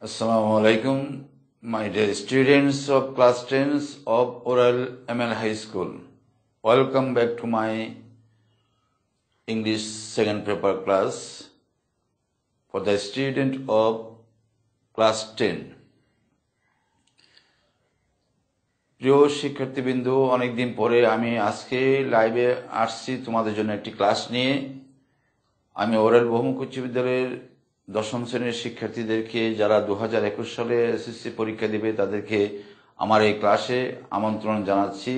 Assalamu alaikum, my dear students of class 10s of Oral ML High School. Welcome back to my English second paper class for the student of class 10. প্রিয় শিক্ষার্থীবৃন্দ, অনেকদিন পরে আমি আজকে লাইভে আসছি তোমাদের জন্য একটি ক্লাস নিয়ে। আমি ওরাল বহুমুখী উচ্চ বিদ্যালয়ের দশম শ্রেণীর শিক্ষার্থীদেরকে যারা 2021 সালে এসএসসি পরীক্ষা দিবে তাদেরকে আমার এই ক্লাসে আমন্ত্রণ জানাচ্ছি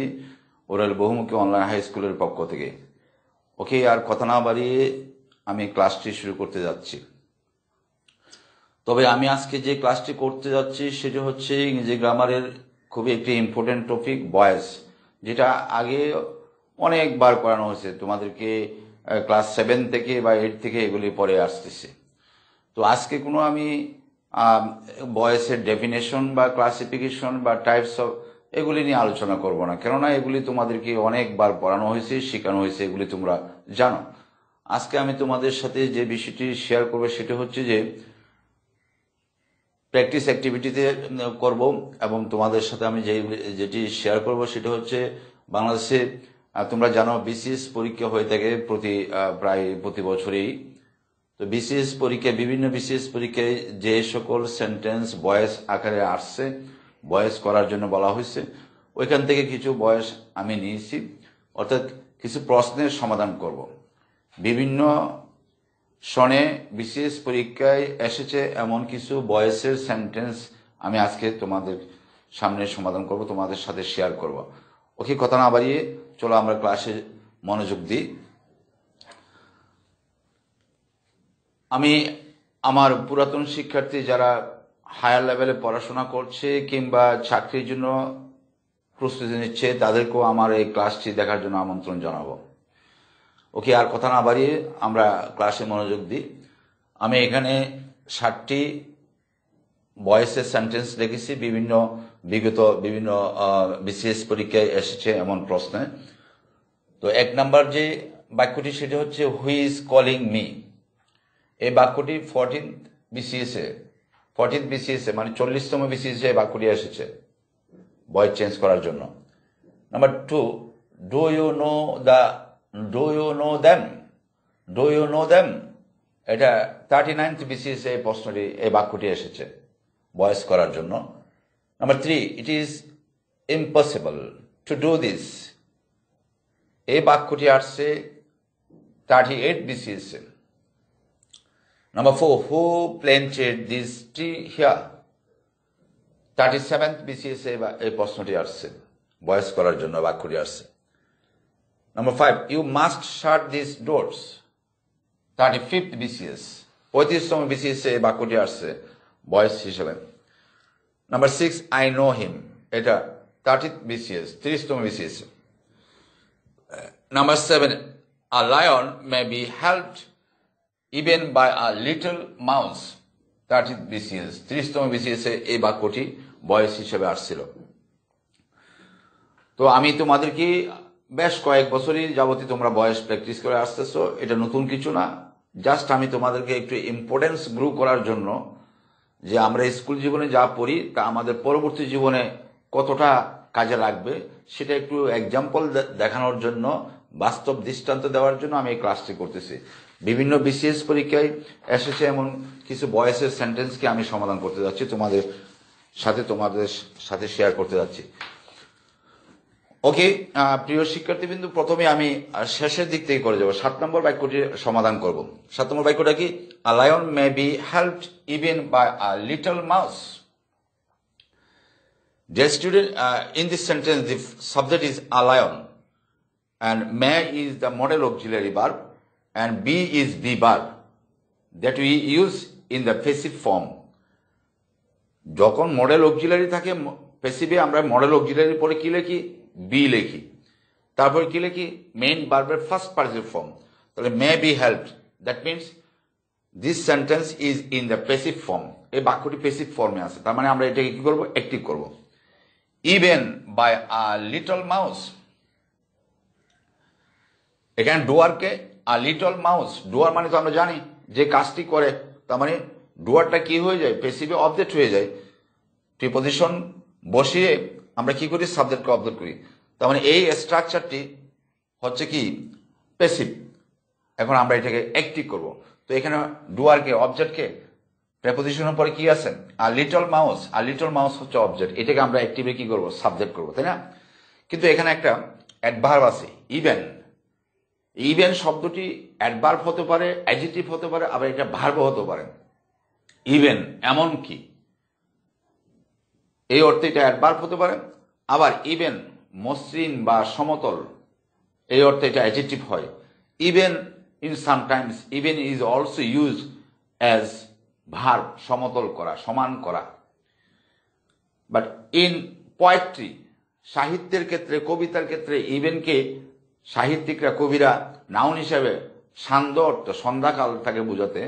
ওরাল বহুমুখী অনলাইন হাই স্কুলের পক্ষ থেকে। ওকে, আর কথা না বাড়িয়ে আমি ক্লাসটি শুরু করতে যাচ্ছি। তবে আমি আজকে যে ক্লাসটি করতে যাচ্ছি সেটি হচ্ছে ইংরেজি গ্রামারের খুবই একটি ইম্পর্টেন্ট টপিক, ভয়েস, যেটা আগে অনেকবার করানো হয়েছে তোমাদেরকে ক্লাস 7 থেকে বা 8 থেকে এগুলি পরে আসতেছে। তো আজকে কোনো আমি ভয়েসের ডেফিনেশন বা ক্লাসিফিকেশন বা টাইপস অফ এগুলি নিয়ে আলোচনা করব না, কেননা এগুলি তোমাদেরকে অনেকবার পড়ানো হয়েছে, শেখানো হয়েছে, এগুলি তোমরা জানো। আজকে আমি তোমাদের সাথে যে বিষয়টি শেয়ার করবো সেটা হচ্ছে যে প্র্যাকটিস অ্যাক্টিভিটিতে করব, এবং তোমাদের সাথে আমি যেটি শেয়ার করব সেটা হচ্ছে বাংলাদেশে তোমরা জানো বিসিএস পরীক্ষা হয়ে থাকে প্রায় প্রতি বছরেই। তো বিসিএস পরীক্ষায় বিভিন্ন বিসিএস পরীক্ষায় যে সকল সেন্টেন্স ভয়েস আকারে আসছে, ভয়েস করার জন্য বলা হয়েছে, ওইখান থেকে কিছু ভয়েস আমি নিয়েছি, অর্থাৎ কিছু প্রশ্নের সমাধান করব। বিভিন্ন সনে বিসিএস পরীক্ষায় এসেছে এমন কিছু ভয়েসের সেন্টেন্স আমি আজকে তোমাদের সামনে সমাধান করব, তোমাদের সাথে শেয়ার করব। ওকে, কথা না বাড়িয়ে চলো আমরা ক্লাসে মনোযোগ দিই। আমি আমার পুরাতন শিক্ষার্থী যারা হায়ার লেভেলে পড়াশোনা করছে কিংবা চাকরির জন্য প্রস্তুতি নিচ্ছে তাদেরকেও আমার এই ক্লাসটি দেখার জন্য আমন্ত্রণ জানাবো। ওকে, আর কথা না বাড়িয়ে আমরা ক্লাসে মনোযোগ দিই। আমি এখানে 60টি ভয়েসের সেন্টেন্স লিখেছি বিভিন্ন বিসিএস পরীক্ষায় এসেছে এমন প্রশ্নে। তো 1 নাম্বার যে বাক্যটি সেটা হচ্ছে হুই ইজ কলিং মি। এই বাক্যটি 14th বিসিএস মানে 40তম বিসিএস এই বাক্যটি এসেছে ভয়েস চেঞ্জ করার জন্য। Number 2, do you know them, এটা 39th বিসিএস এই প্রশ্নটি এই বাক্যটি এসেছে ভয়েস করার জন্য। Number 3, it is impossible to do this, এই বাক্যটি আসছে 38 BCS. Number 4, who planted this tree here? 37th BCS এই প্রশ্নটি আসছে ভয়েস করার জন্য বাক্যটি আসছে। Number 5, you must shut these doors. 35th BCS 35তম BCS এই বাক্যটি আসছে ভয়েস হিসেবে। Number 6, I know him, এটা 30th BCS 30তম BCS। Number 7, a lion may be helped even by a little mouse, 30th BCS 30তম BCS এই বাক্যটি voice হিসেবে আসছিল। তো আমি তোমাদেরকে বেশ কয়েক বছরই যাবতীয় তোমরা ভয়েস প্র্যাকটিস করে আসতেছো, এটা নতুন কিছু না। জাস্ট আমি তোমাদেরকে একটু ইম্পর্টেন্স গ্রো করার জন্য, যে আমরা স্কুল জীবনে যা পড়ি তা আমাদের পরবর্তী জীবনে কতটা কাজে লাগবে সেটা একটু এক্সাম্পল দেখানোর জন্য, বাস্তব দৃষ্টান্ত দেওয়ার জন্য আমি এই ক্লাসটি করতেছি। বিভিন্ন বিসিএস পরীক্ষায় এসেছে এমন কিছু ভয়েসের সেন্টেন্সকে আমি সমাধান করতে যাচ্ছি, তোমাদের সাথে শেয়ার করতে যাচ্ছি। ওকে, প্রিয় শিক্ষার্থীবৃন্দ, প্রথমে আমি শেষের দিক থেকে করে যাব। 7 নম্বর বাক্যটি সমাধান করব। 7 নম্বর বাক্যটা কি? A lion may be helped even by a little mouse. Dear student, in this sentence the subject is a lion and may is the model auxiliary verb and be is be verb that we use in the passive form. যখন modal auxiliary থাকে প্যাসিভে, আমরা modal auxiliary পরে কি লিখি? B লিখি, তারপর কি লিখি? মেইন ভার্বের ফার্স্ট পার্টিসিপল ফর্ম। তাহলে may be helped, that means this sentence is in the passive form. এই বাক্যটি প্যাসিভ ফর্মে আছে, তার মানে আমরা এটাকে কি করব? অ্যাক্টিভ করব। Even by a little mouse, এখানে ডুয়ারকে আ লিটল মাউস, ডুয়ার মানে তো আমরা জানি যে কাজটি করে, তার মানে ডুয়ারটা কি হয়ে যায়, পেসিভে অবজেক্ট হয়ে যায়। প্রিপোজিশন বসিয়ে আমরা কি করি, সাবজেক্টকে অবজেক্ট করি। তার মানে এই স্ট্রাকচারটি হচ্ছে কি পেসিভ। এখন আমরা এটাকে অ্যাক্টিভ করব। তো এখানে ডুয়ারকে, অবজেক্টকে, প্রেপোজিশনের পরে কি আছে, আর লিটল মাউস, আর লিটল মাউস হচ্ছে অবজেক্ট, এটাকে আমরা অ্যাক্টিভে কি করব, সাবজেক্ট করব, তাই না? কিন্তু এখানে একটা অ্যাডভার্ব আছে, ইভেন। ইভেন শব্দটি অ্যাডভার্ব হতে পারে, অ্যাডজেক্টিভ হতে পারে, আবার এটা ভার্বও হতে পারে। ইভেন এমন কি, এই অর্থে এটা অ্যাডভার্ব হতে পারে। আবার ইভেন মসৃণ বা সমতল, এই অর্থে এটা অ্যাডজেক্টিভ হয়। Even in sometimes, even is also use as verb, সমতল করা, সমান করা। বাট ইন পোয়েট্রি, সাহিত্যের ক্ষেত্রে, কবিতার ক্ষেত্রে ইভেনকে সাহিত্যিকরা, কবিরা নাউন হিসাবে সান্ধ্য অর্থ, সন্ধ্যাকালটাকে বোঝাতে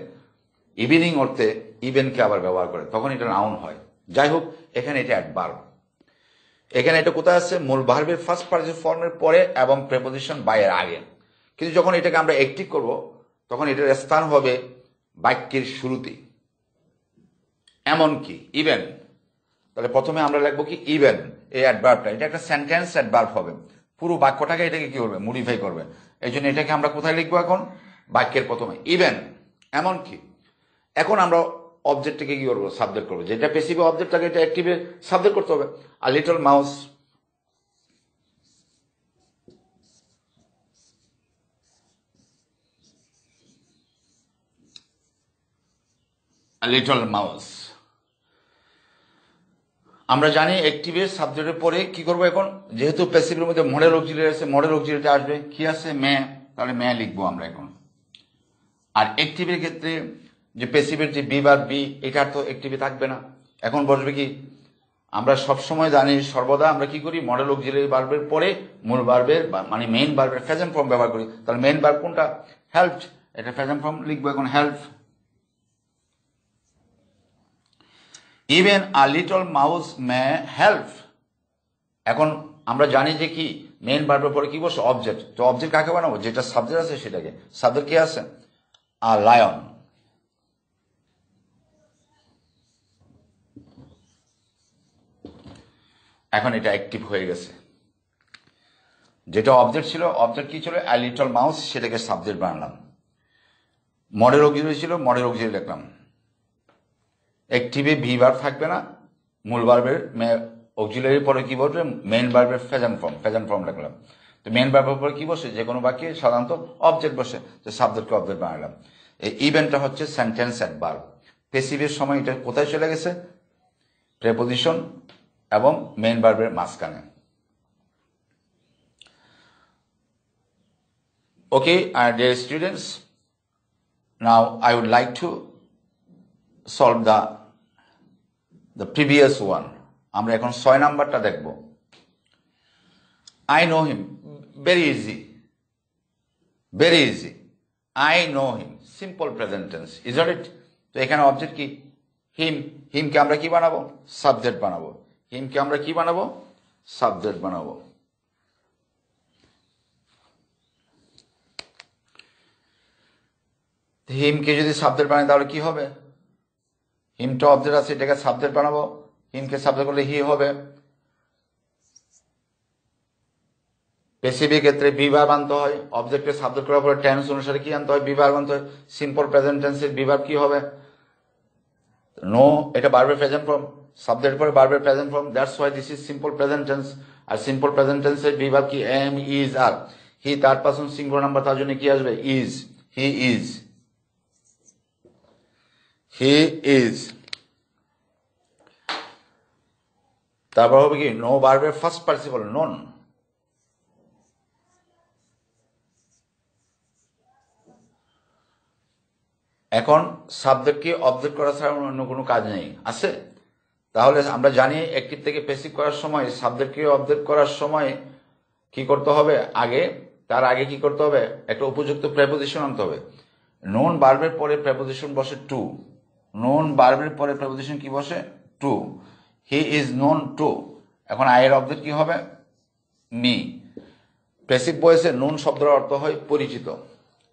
ইভিনিং অর্থে ইভেনকে আবার ব্যবহার করে, তখন এটা নাউন হয়। যাই হোক, এখানে এটা অ্যাডভার্ব। এখানে এটা কোথায় আছে, মূল ভার্বের ফার্স্ট পার্টিসিপল ফর্মের পরে এবং প্রেপোজিশন বাই এর আগে। কিন্তু যখন এটাকে আমরা অ্যাক্টিভ করব, তখন এটার স্থান হবে বাক্যের শুরুতে। এমনকি, ইভেন, তাহলে প্রথমে আমরা লিখবো কি, ইভেন, এই অ্যাডভার্বটা, এটা একটা সেন্টেন্স অ্যাডভার্ব হবে, পুরো বাক্যটাকে এটাকে কি করবে, মডিফাই করবে। এই জন্য এটাকে আমরা কোথায় লিখবো এখন, বাক্যের প্রথমে, ইভেন, এমনকি। এখন আমরা অবজেক্টটাকে কি করবো, সাবজেক্ট করবো। যেটা পেসিভে অবজেক্টটাকে এটা অ্যাক্টিভে সাবজেক্ট করতে হবে। আর লিটল মাউস, লিটল মাউস। আমরা জানি অ্যাক্টিভের সাবজেক্টের পরে কি করবো এখন, যেহেতু প্যাসিভের মধ্যে মডেল অক্সিলারি আছে, মডেল অক্সিলারিটা আসবে, কি আছে, মে, তাহলে মে লিখবো আমরা এখন। আর অ্যাক্টিভের ক্ষেত্রে যে প্যাসিভের যে বি ভার্ব বি, এটা তো অ্যাক্টিভে থাকবে না, এখন বসবে কি, আমরা সবসময় জানি, সর্বদা আমরা কি করি, মডেল অক্সিলারি ভার্বের পরে মূল ভার্বের মানে মেইন ভার্বের প্রেজেন্ট ফর্ম ব্যবহার করি। তাহলে মেইন ভার্ব কোনটা, হেল্পড, এটা প্রেজেন্ট ফর্ম লিখবো এখন, হেল্প। ইভেন আ লিটল মাউস মে হেল্প। এখন আমরা জানি যে কি, মেইন ভার্বের পরে কি বসে, অবজেক্ট। তো অবজেক্ট কাকে বানাবো, যেটা সাবজেক্ট আছে সেটাকে। সাবজেক্ট কি আছে, আ লায়ন। এখন এটা অ্যাক্টিভ হয়ে গেছে। যেটা অবজেক্ট ছিল, অবজেক্ট কি ছিল, আ লিটল মাউস, সেটাকে সাবজেক্ট বানালাম। মডেল অক্সিলারি ছিল, মডেল অক্সিলারি লিখলাম। অ্যাক্টিভে ভি ভার্ব থাকবে না, মূল ভার্বের অক্সিলারির পরে কি বসবে, মেইন ভার্বের প্রেজেন্ট ফর্ম রাখলাম। তো মেইন ভার্বের পরে কি বসে, যে কোনো বাক্যে সাধারণত অবজেক্ট বসে, তো সাবজেক্টকে অবজেক্ট বানালাম। এই ইভেন্টটা হচ্ছে সেন্টেন্স অ্যাডভার্ব। প্যাসিভের সময় এটা কোথায় চলে গেছে, প্রেপোজিশন এবং মেইন ভার্বের মাঝখানে। Okay, dear students, now I would like to solve the previous one. আমরা এখন 6 নাম্বারটা দেখব। I know him, very easy, very easy. I know him, simple present tense, isn't it? তো এখানে অবজেক্ট কি, হিম। হিমকে আমরা কি বানাবো, সাবজেক্ট বানাবো। হিমকে আমরা কি বানাবো, সাবজেক্ট বানাবো। হিমকে যদি সাবজেক্ট বানাই তাহলে কি হবে, হিমটা অবজেক্ট আছে, এটাকে সাবজেক্ট বানাবো, হিমকে সাবজেক্ট করলে হি হবে। পেসিভের ক্ষেত্রে বি ভার্ব আনতে হয়, অবজেক্টকে সাবজেক্ট করার পরে টেন্স অনুসারে কি আনতে হয়, বি ভার্ব আনতে হয়। সিম্পল প্রেজেন্ট টেন্সের বি ভার্ব কি হবে, নো, এটা ভার্বের প্রেজেন্ট ফর্ম, সাবজেক্ট পরে ভার্বের present form, that's why this is simple present tense. আর সিম্পল প্রেজেন্ট টেন্সের বি ভার্ব কি, am, is, are. He third person singular number, তার জন্য কি আসবে, is, he is, he is. তারপর হবে কি, নো ভার্বের ফার্স্ট পার্টিসিপল, নন। এখন সাবজেক্টকে অবজেক্ট করা ছাড়া অন্য কোনো কাজ নেই, আছে? তাহলে আমরা জানি অ্যাক্টিভ থেকে প্যাসিভ করার সময়, সাবজেক্টকে অবজেক্ট করার সময় কি করতে হবে, তার আগে কি করতে হবে, একটা উপযুক্ত প্রেপোজিশন আনতে হবে। নোন ভার্বের পরে প্রেপোজিশন বসে টু, নোন ভার্বের পরে প্রেপোজিশন কি বসে, to. He is known to. এখন আয়ের অবজেক্ট কি হবে, মি। প্যাসিভ ভয়েসে নোন শব্দের অর্থ হয় পরিচিত,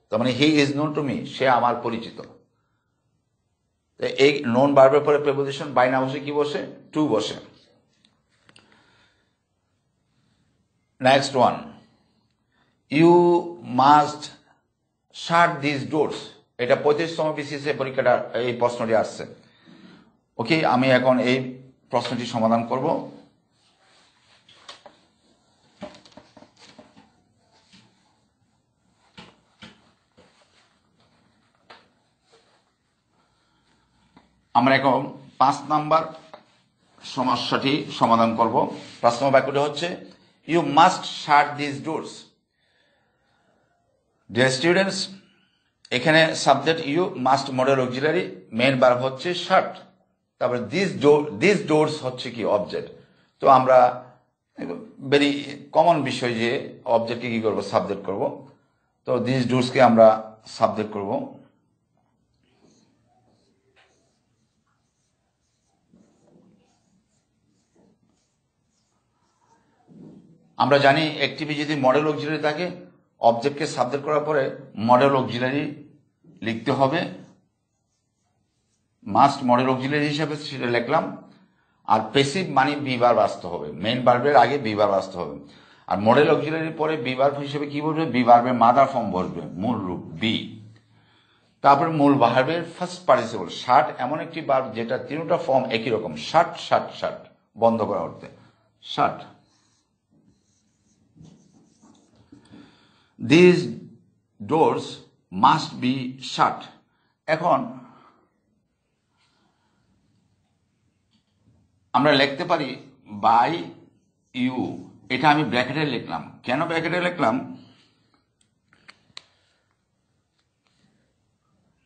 তার মানে he is known to me, সে আমার পরিচিত। এই নোন ভার্বের পরে প্রিপোজিশন বাই না বসে কি বসে? টু বসে। Next one, you must shut this doors. এটা 35তম বিসিএস পরীক্ষাটা এই প্রশ্নটি আসছে। ওকে, আমি এখন এই প্রশ্নটি সমাধান করব। আমরা এখন 5 নাম্বার সমস্যাটি সমাধান করব। 5 নম্বর বাক্যটি হচ্ছে you must shut this doors. Dear students, এখানে subject you, must modal auxiliary, main verb হচ্ছে শাট, তারপরে দিস ডোরস হচ্ছে কি অবজেক্ট। তো আমরা ভেরি কমন বিষয় যে অবজেক্টকে কি করব? সাবজেক্ট করব। তো দিস ডোরসকে আমরা সাবজেক্ট করব। আমরা জানি অ্যাক্টিভে যদি মডেল অক্সিলারি থাকে, অবজেক্টকে সাবজেক্ট করার পরে মডেল অক্সিলারি লিখতে হবে। মাস্ট মডেল অক্সিলারি হিসাবে সেটা লিখলাম। আর প্যাসিভ মানে বি ভার্ব আসতে হবে, মেইন ভার্বের আগে বি ভার্ব আসতে হবে। আর মডেল অক্সিলারির পরে বি ভার্ব হিসেবে কি বলবে? বি ভার্বের মাদার ফর্ম বসবে, মূল রূপ বি। তারপরে মূল ভার্বের ফার্স্ট পার্টিসিপল। শাট এমন একটি ভার্ব যেটা তিনটা ফর্ম একই রকম, শাট শাট শাট, বন্ধ করা অর্থে শাট। These doors must be shut. এখন আমরা লিখতে পারি বাই ইউ। এটা আমি ব্র্যাকেটে লিখলাম। কেন ব্র্যাকেটে লিখলাম?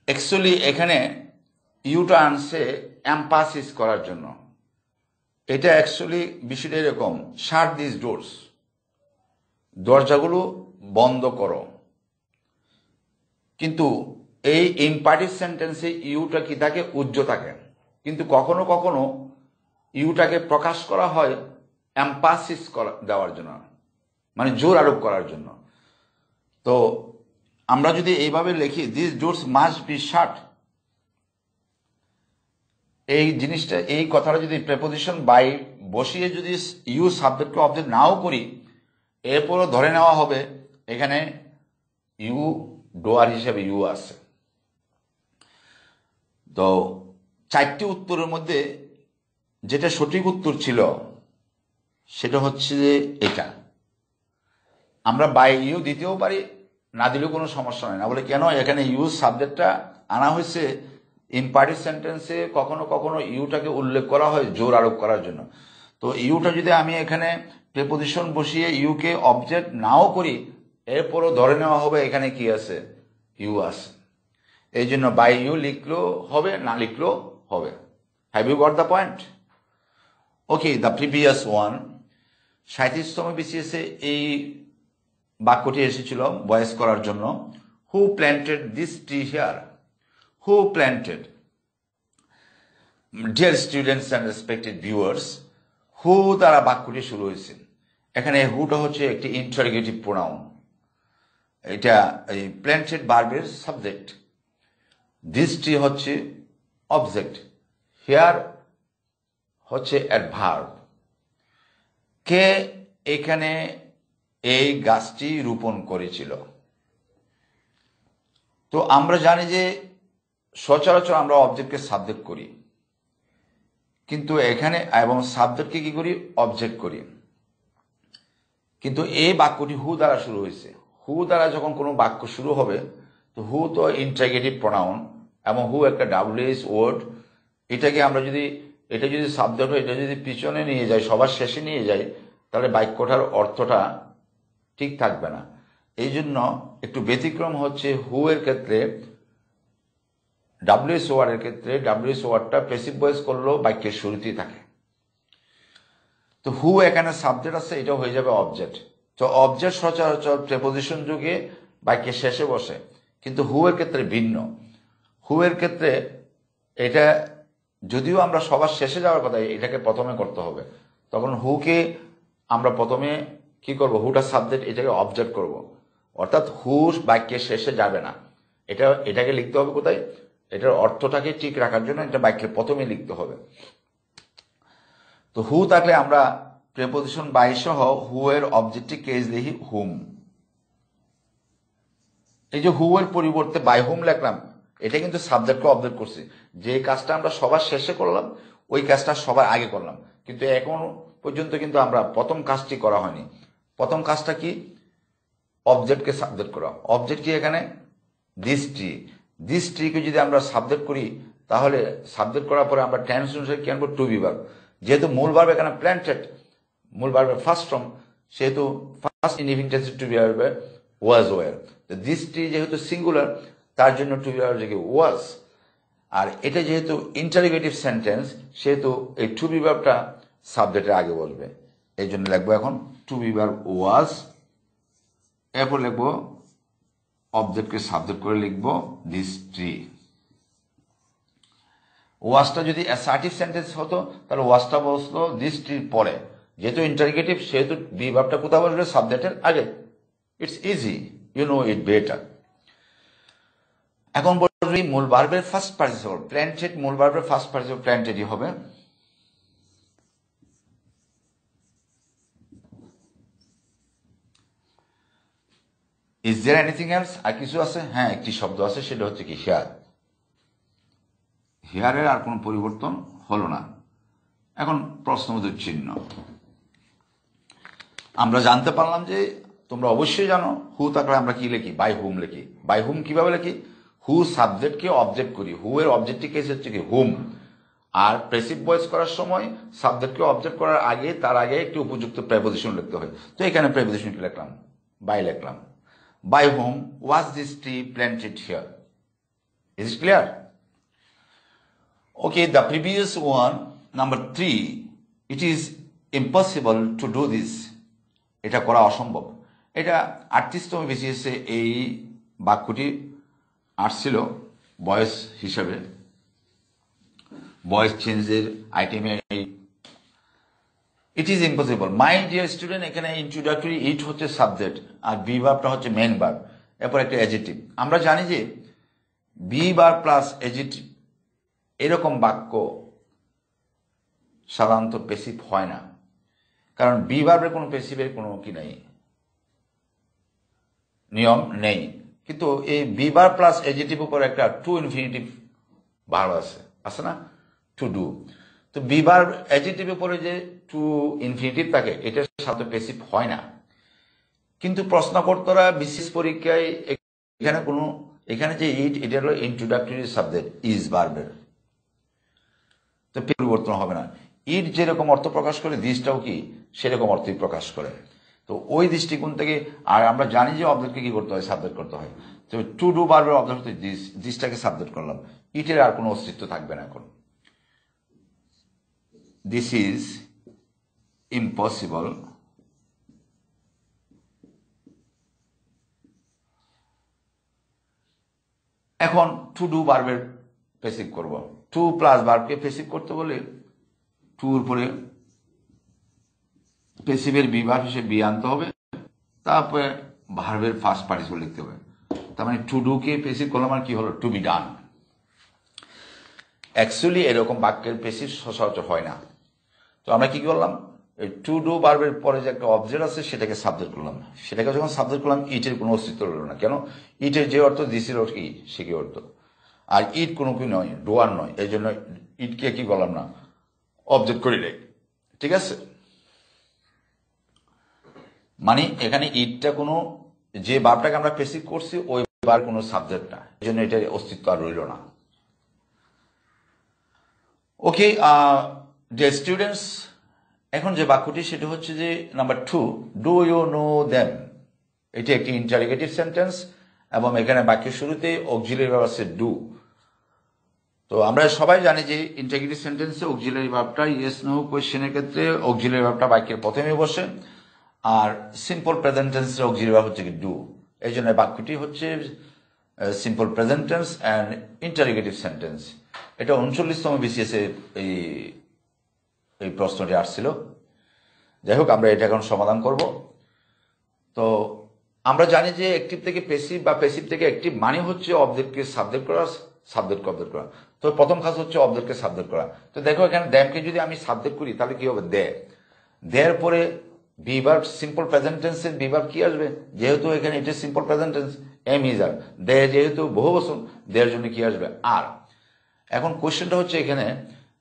অ্যাকচুয়ালি এখানে ইউটা আনছে এমফাসিস করার জন্য। এটা অ্যাকচুয়ালি বিষয়টা এরকম, শাট দিস ডোরস, দরজাগুলো বন্ধ করো। কিন্তু এই ইম্পারেটিভ সেন্টেন্সে ইউটা কি থাকে? উজ্জ্ব থাকে। কিন্তু কখনো কখনো ইউটাকে প্রকাশ করা হয় এমফাসিস দেওয়ার জন্য, মানে জোর আরোপ করার জন্য। তো আমরা যদি এইভাবে লিখি দিস ডোরস মাস্ট বি শাট, এই জিনিসটা, এই কথাটা যদি প্রেপোজিশন বাই বসিয়ে যদি ইউ সাবজেক্টকে অবজেক্ট নাও করি, এরপরও ধরে নেওয়া হবে এখানে ইউ ডোয়ার হিসেবে ইউ আছে। তো 4টি উত্তরের মধ্যে যেটা সঠিক উত্তর ছিল সেটা হচ্ছে যে এটা। আমরা বাই ইউ দিতেও পারি, না দিলেও কোনো সমস্যা হয় না। বলে কেন? এখানে ইউ সাবজেক্টটা আনা হয়েছে ইম্পারেটিভ সেন্টেন্সে, কখনো কখনো ইউটাকে উল্লেখ করা হয় জোর আরোপ করার জন্য। তো ইউটা যদি আমি এখানে প্রেপোজিশন বসিয়ে ইউকে অবজেক্ট নাও করি, এরপরও ধরে নেওয়া হবে এখানে কি আছে? ইউ আছে। এই জন্য বাই ইউ লিখলেও হবে, না লিখলেও হবে। Have you got the point? Okay, the previous one, 37তম বিসিএসে এই বাক্যটি এসেছিল ভয়েস করার জন্য। Who planted this tree here? Who planted? Dear students and respected viewers, who দ্বারা বাক্যটি শুরু হয়েছে। এখানে হুটা হচ্ছে একটি ইন্টারোগেটিভ প্রোনাউন। এটা এই প্ল্যান্টেড ভার্বের সাবজেক্ট, দিস ট্রি হচ্ছে অবজেক্ট, হিয়ার হচ্ছে অ্যাডভার্ব। কে এখানে এই গাছটি রোপণ করেছিল? তো আমরা জানি যে সচরাচর আমরা অবজেক্টকে সাবজেক্ট করি, কিন্তু এখানে এবং সাবজেক্টকে কি করি? অবজেক্ট করি। কিন্তু এই বাক্যটি হু দ্বারা শুরু হয়েছে। হু দ্বারা যখন কোনো বাক্য শুরু হবে, তো হু তো ইন্টারোগেটিভ প্রোনাউন এবং হু একটা ডাব্লিউএইচ ওয়ার্ড। এটাকে আমরা যদি, এটা যদি সাবজেক্ট হয়, এটা যদি পিছনে নিয়ে যাই, সবার শেষে নিয়ে যাই, তাহলে বাক্যটার অর্থটা ঠিক থাকবে না। এই জন্য একটু ব্যতিক্রম হচ্ছে হু এর ক্ষেত্রে, ডাব্লিউএস ওয়ার্ডের ক্ষেত্রে ডাব্লিউএস ওয়ার্ডটা প্যাসিভ ভয়েস করলেও বাক্যের শুরুতেই থাকে। তো হু এখানে সাবজেক্ট আছে, এটা হয়ে যাবে অবজেক্ট। তো অবজেক্ট সচরাচর প্রেপোজিশন যুগে বাক্যের শেষে বসে, কিন্তু হু এর ক্ষেত্রে ভিন্ন। হু এর ক্ষেত্রে এটা যদিও আমরা সবার শেষে যাওয়ার কথা, এটাকে প্রথমে করতে হবে। তখন হুকে আমরা প্রথমে কি করব? হুটা সাবজেক্ট, এটাকে অবজেক্ট করব। অর্থাৎ হু বাক্যের শেষে যাবে না, এটাকে লিখতে হবে কোথায়? এটার অর্থটাকে ঠিক রাখার জন্য এটা বাক্যের প্রথমে লিখতে হবে। তো হু থাকলে আমরা প্রেপোজিশন বাই সহ হু এর অবজেক্টিভ কেস লিখি হুম। এই যে হু এর পরিবর্তে বাই হুম লিখলাম, এটা কিন্তু সাবজেক্টকে অবজেক্ট করছি। যে কাজটা আমরা সবার শেষে করলাম ওই কাজটা সবার আগে করলাম, কিন্তু এখন পর্যন্ত কিন্তু আমরা প্রথম কাজটি করা হয়নি। প্রথম কাজটা কি? অবজেক্টকে সাবজেক্ট করা। অবজেক্ট কি এখানে? This tree. দিস ট্রিকে যদি আমরা সাবজেক্ট করি তাহলে সাবজেক্ট করার পরে আমরা টেন্স অনুসারে কি আনবো? To be verb. যেহেতু মূল ভার্ব এখানে প্ল্যান্টেড, মূল ভার্বের ফার্স্ট ফর্ম, সেহেতু ফার্স্ট ইনডিফিনিট টেন্সে টু বি ভার্বে ওয়াজ ওয়ার। দিস ট্রি যেহেতু সিঙ্গুলার তার জন্য টু বি ভার্ব থেকে ওয়াজ। আর এটা যেহেতু ইন্টারোগেটিভ সেন্টেন্স সেহেতু এই টু বি ভার্বটা সাবজেক্টের আগে বসবে। এই জন্য লিখবো এখন টু বি ভার্ব ওয়াজ, এরপর লিখবো অবজেক্টকে সাবজেক্ট করে লিখবো দিস ট্রি। ওয়াজটা যদি অ্যাসার্টিভ সেন্টেন্স হতো তাহলে ওয়াজটা বসলো দিস ট্রির পরে। যেহেতু ইন্টারোগেটিভ সেহেতু বি ভার্বটা কোথাও বসবে? সাবজেক্টের আগে। It's easy, you know it better. এখন বলবি মূল ভার্বের ফার্স্ট পার্টিসিপল প্ল্যান্টেড। মূল ভার্বের ফার্স্ট পার্টিসিপল প্ল্যান্টেডই হবে। Is there anything else? আর কিছু আছে? হ্যাঁ, একটি শব্দ আছে, সেটা হচ্ছে কি হিয়ার। হিয়ারের আর কোনো পরিবর্তন হলো না। এখন প্রশ্নবোধক চিহ্ন। আমরা জানতে পারলাম যে তোমরা অবশ্যই জানো হু থাকলে আমরা কি লিখি? বাই হুম লিখি। বাই হুম কিভাবে লিখি? হু সাবজেক্টকে অবজেক্ট করি। হু এর অবজেক্টিভ কেস হচ্ছে কি হুম। আর প্রেসিভ ভয়েস করার সময় সাবজেক্টকে অবজেক্ট করার আগে তার আগে একটি উপযুক্ত প্রেপোজিশন লিখতে হয়। তো এখানে প্রেপোজিশন কি লিখলাম? বাই লিখলাম। By whom was this tree planted here? Is it clear? Okay, the previous one, number 3, it is impossible to do this. এটা করা অসম্ভব। এটা 38তম বিসিএসে এই বাক্যটি আসছিল ভয়েস হিসাবে, ভয়েস চেঞ্জের আইটেমে। It is impossible. My dear student, এখানে ইন্ট্রোডাক্টরি ইট হচ্ছে সাবজেক্ট আর বি ভার্বটা হচ্ছে মেন ভার্ব, এরপর একটা অ্যাডজেক্টিভ। আমরা জানি যে বি ভার্ব প্লাস অ্যাডজেক্টিভ এরকম বাক্য সাধারণত পেসিভ হয় না, কারণ বি ভার্বের কোনো পেসিভের কোনো কি নেই, নিয়ম নেই। কিন্তু এই বি ভার্ব প্লাস অ্যাডজেক্টিভ উপর একটা টু ইনফিনিটিভ ভার্ব আছে না? To do. তো বি ভার্ব অ্যাডজেক্টিভের উপরে যে টু ইনফিনিটিভ থাকে এটা সাথে পেসিভ হয় না। কিন্তু প্রশ্নকর্তারা বিশেষ পরীক্ষায় এখানে যে ইট, এটা হলো ইন্ট্রোডাক্টরি সাবজেক্ট ইজ ভার্বের, তো পরিবর্তন হবে না। ইট যেরকম অর্থ প্রকাশ করে দিসটাও কি সেরকম অর্থই প্রকাশ করে। তো ওই দৃষ্টিকোণ থেকে, আর আমরা জানি যে অবজেক্টকে কি করতে হয়? সাবজেক্ট করতে হয়। তো টু ডু ভার্বের অবজেক্ট হচ্ছে দিস, দিসটাকে সাবজেক্ট করলাম। ইটের আর কোনো অস্তিত্ব থাকবে না এখন। This is impossible এখন টু ডু ভার্বের পেসিভ করব। টু প্লাস ভার্বকে পেসিভ করতে বলে টুর পরে পেসিভের বি ভার্ব হিসেবে বি আনতে হবে, তারপরে ভার্বের ফার্স্ট পার্টিসিপল লিখতে হবে। তার মানে টু ডু কে পেসিভ করলাম, আর কি হলো? Two be done. অ্যাকচুয়ালি এরকম বাক্যের পেসিভ সচরাচর হয় না। তো আমরা কি করলাম? এই টু ডু ভার্বের পরে যে একটা অবজেক্ট আছে সেটাকে সাবজেক্ট করলাম। সেটাকে যখন সাবজেক্ট করলাম ইটের কোনো অস্তিত্ব রইল না। কেন? ইটের যে অর্থ দিসের অর্থ কি সে কি অর্থ, আর ইট কোনো কি নয়, ডোয়ার নয়। এই জন্য ইটকে কি করলাম না? অবজেক্ট করি রে। ঠিক আছে? মানে এখানে ইটটা কোনো, যে ভার্বটাকে আমরা পেসিভ করছি ওই ভার্ব কোনো সাবজেক্ট না, এই জন্য এটার অস্তিত্ব আর রইল না। ওকে ডিয়ার স্টুডেন্টস, এখন যে বাক্যটি সেটা হচ্ছে যে number 2, do you know them. এটি একটি ইন্টারোগেটিভ সেন্টেন্স এবং এখানে বাক্যের শুরুতে অক্সিলারি ভার্ব আছে ডু। তো আমরা সবাই জানি যে ইন্টারোগেটিভ সেন্টেন্সে অক্সিলারি ভার্বটা ইয়েস নো কোয়েশ্চেনের ক্ষেত্রে অক্সিলারি ভার্বটা বাক্যের প্রথমে বসে, আর সিম্পল প্রেজেন্ট টেন্সে অক্সিলারি ভার্ব হচ্ছে কি ডু। এই জন্য বাক্যটি হচ্ছে simple present tense and interrogative sentence. এটা 39তম বিসিএসে এই প্রশ্নটি আসছিল। যাই হোক, আমরা এটা এখন সমাধান করব। তো আমরা জানি যে অ্যাক্টিভ থেকে পেসিভ বা পেসিভ থেকে অ্যাক্টিভ মানে হচ্ছে অবজেক্টকে সাবজেক্ট করা, সাবজেক্ট অবজেক্ট করা। তো প্রথম কাজ হচ্ছে অবজেক্টকে সাবজেক্ট করা। তো দেখো এখানে দ্যামকে যদি আমি সাবজেক্ট করি তাহলে কি হবে, দে। দেয়ার পরে বিভার্ব, সিম্পল প্রেজেন্ট টেন্সের বিভার্ব কি আসবে, যেহেতু এখানে এটা simple present tense, am is are, they যেহেতু বহুবচন, দেয়ার জন্য কি আসবে, আর। এখন কোশ্চেনটা হচ্ছে এখানে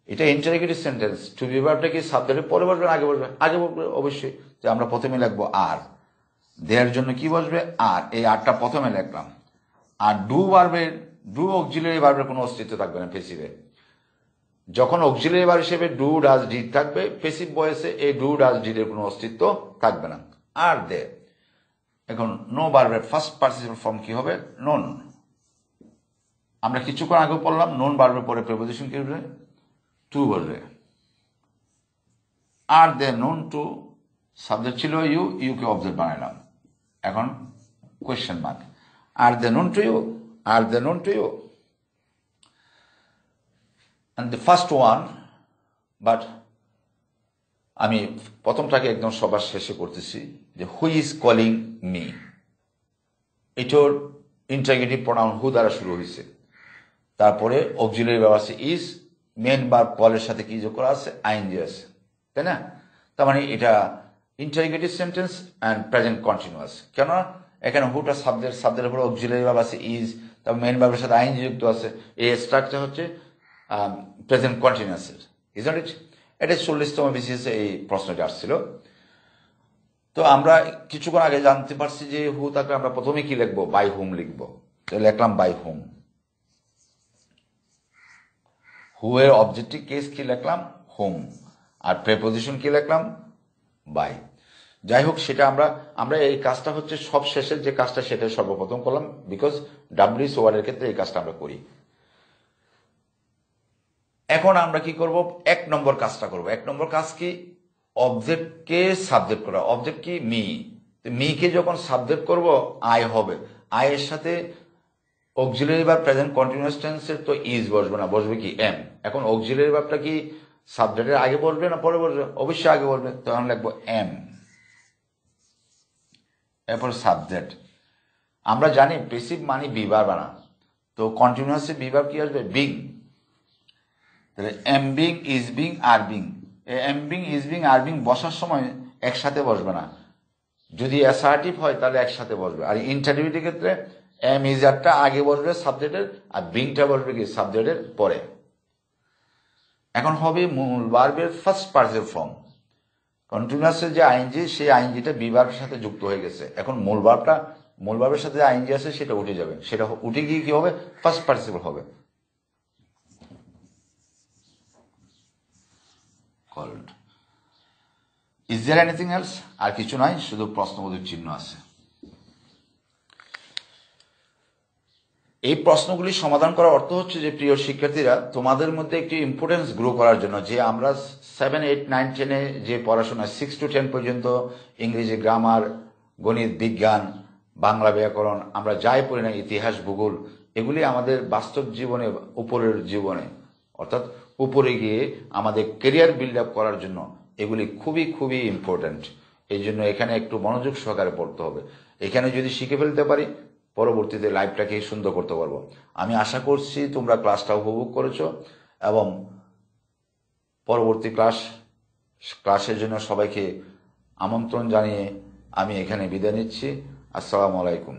এটা ইন্টারোগেটিভ সেন্টেন্স, টু বি ভার্বটা কি সাবজেক্টের পরে বসবে, আগে বসবে, আগে বসবে অবশ্যই। যে আমরা প্রথমে লিখবো আর, দেয়ার জন্য কি বসবে, আর, এই আরটা প্রথমে লিখলাম। আর ডু ভার্বের, ডু অক্সিলারি ভার্বের কোনো অস্তিত্ব থাকবে না পেসিভে। যখন অক্সিলারি ভার্ব হিসেবে ডু ডাজ ডিড থাকবে, পেসিভ ভয়েসে এই ডু ডাজ ডিড এর কোনো অস্তিত্ব থাকবে না। আর দে, এখন নো ভার্বের ফার্স্ট পার্টিসিপল ফর্ম কি হবে, নোন। আমরা কিছুক্ষণ আগে পড়লাম নোন ভার্বের পরে প্রিপোজিশন কি হবে, টু বলবে। Are they known to, subject ছিল ইউ, ইউকে অবজেক্ট বানাইলাম। এখন question mark, are they known to you, are they known to you. And the first one, but আমি প্রথমটাকে একদম সবার শেষে করতেছি, যে হু ইজ কলিং মি, এটার ইন্টারোগেটিভ প্রোনাউন হু দ্বারা শুরু হয়েছে, তারপরে অক্সিলারি ভার্ব আছে ইজ, মেন ভার্ব কলের সাথে কি যোগ করা আছে, আইএনজি আছে, তাই না? তার মানে এটা interrogative sentence and present continuous. কেন, এখানে হুটা সাবজেক্ট, সাবজেক্টের উপরে অক্সিলারি ভার্ব আছে ইজ, তারপর মেন ভার্বের সাথে আইএনজি যুক্ত আছে, এই স্ট্রাকচার হচ্ছে প্রেজেন্ট কন্টিনিউয়াসের, ইজন্ট ইট? এটা 40তম বিসিএসে এই প্রশ্নটি আসছিল। তো আমরা কিছুক্ষণ আগে জানতে পারছি যে হু থাকলে আমরা প্রথমে কি লিখবো, বাই হোম লিখবো। তো লিখলাম বাই হোম। হু এর অবজেক্টিভ কেস কি লিখলাম, হোম, আর প্রেপোজিশন কি লিখলাম, বাই। যাই হোক, সেটা আমরা এই কাজটা হচ্ছে সব শেষের যে কাজটা সেটা সর্বপ্রথম করলাম, বিকজ ডাব্লিউএস ওয়ার্ডের ক্ষেত্রে এই কাজটা আমরা করি। এখন আমরা কি করব, এক নম্বর কাজটা করব। এক নম্বর কাজ কি, অবজেক্টকে সাবজেক্ট করা। অবজেক্ট কি, মি। মিকে যখন সাবজেক্ট করব, আই হবে। আই এর সাথে অক্সিলারি ভার্ব প্রেজেন্ট কন্টিনিউয়াস টেন্সের তো ইজ বসবে না, বসবে কি, এম। এখন অক্সিলারি ভার্বটা কি সাবজেক্টের আগে বসবে না পরে বসবে, অবশ্যই আগে বসবে, তখন লিখবো এম, এরপর সাবজেক্ট। আমরা জানি পেসিভ মানে বিভার্ব আনা, তো কন্টিনিউয়াসে বিভার্ব কি আসবে, বিং। তাহলে am being, is being, are being. Am being, is being, are being বসার সময় একসাথে বসবে না। যদি অ্যাসার্টিভ হয় তাহলে একসাথে বসবে, আর ইন্টারভিউটির ক্ষেত্রে এম ইজ আরটা আগে বসবে সাবজেক্টের, আর বিংটা বসবে কি সাবজেক্টের পরে। এখন হবে মূল ভার্বের ফার্স্ট পার্টিসিপল ফর্ম। কন্টিনিউয়াসের যে আইএনজি, সেই আইএনজিটা বি ভার্বের সাথে যুক্ত হয়ে গেছে। এখন মূল ভার্বের সাথে যে আইএনজি আছে সেটা উঠে যাবে, সেটা উঠে গিয়ে কি হবে, ফার্স্ট পার্টিসিপল হবে, called. Is there anything else? আর কিছু নয়, শুধু প্রশ্নবোধক চিহ্ন আছে। এই প্রশ্নগুলি সমাধান করার অর্থ হচ্ছে যে প্রিয় শিক্ষার্থীরা, তোমাদের মধ্যে একটি ইম্পর্টেন্স গ্রো করার জন্য, যে আমরা 7, 8, 9, 10-এ যে পড়াশোনা 6 to 10 পর্যন্ত ইংরেজি গ্রামার, গণিত, বিজ্ঞান, বাংলা ব্যাকরণ, আমরা যাই পড়ি না, ইতিহাস, ভূগোল, এগুলি আমাদের বাস্তব জীবনে, উপরের জীবনে, অর্থাৎ উপরে গিয়ে আমাদের কেরিয়ার বিল্ড আপ করার জন্য এগুলি খুবই খুবই ইম্পর্ট্যান্ট। এই জন্য এখানে একটু মনোযোগ সহকারে পড়তে হবে। এখানে যদি শিখে ফেলতে পারি, পরবর্তীতে লাইফটাকে সুন্দর করতে পারবো। আমি আশা করছি তোমরা ক্লাসটা উপভোগ করেছো, এবং পরবর্তী ক্লাসের জন্য সবাইকে আমন্ত্রণ জানিয়ে আমি এখানে বিদায় নিচ্ছি। আসসালামু আলাইকুম।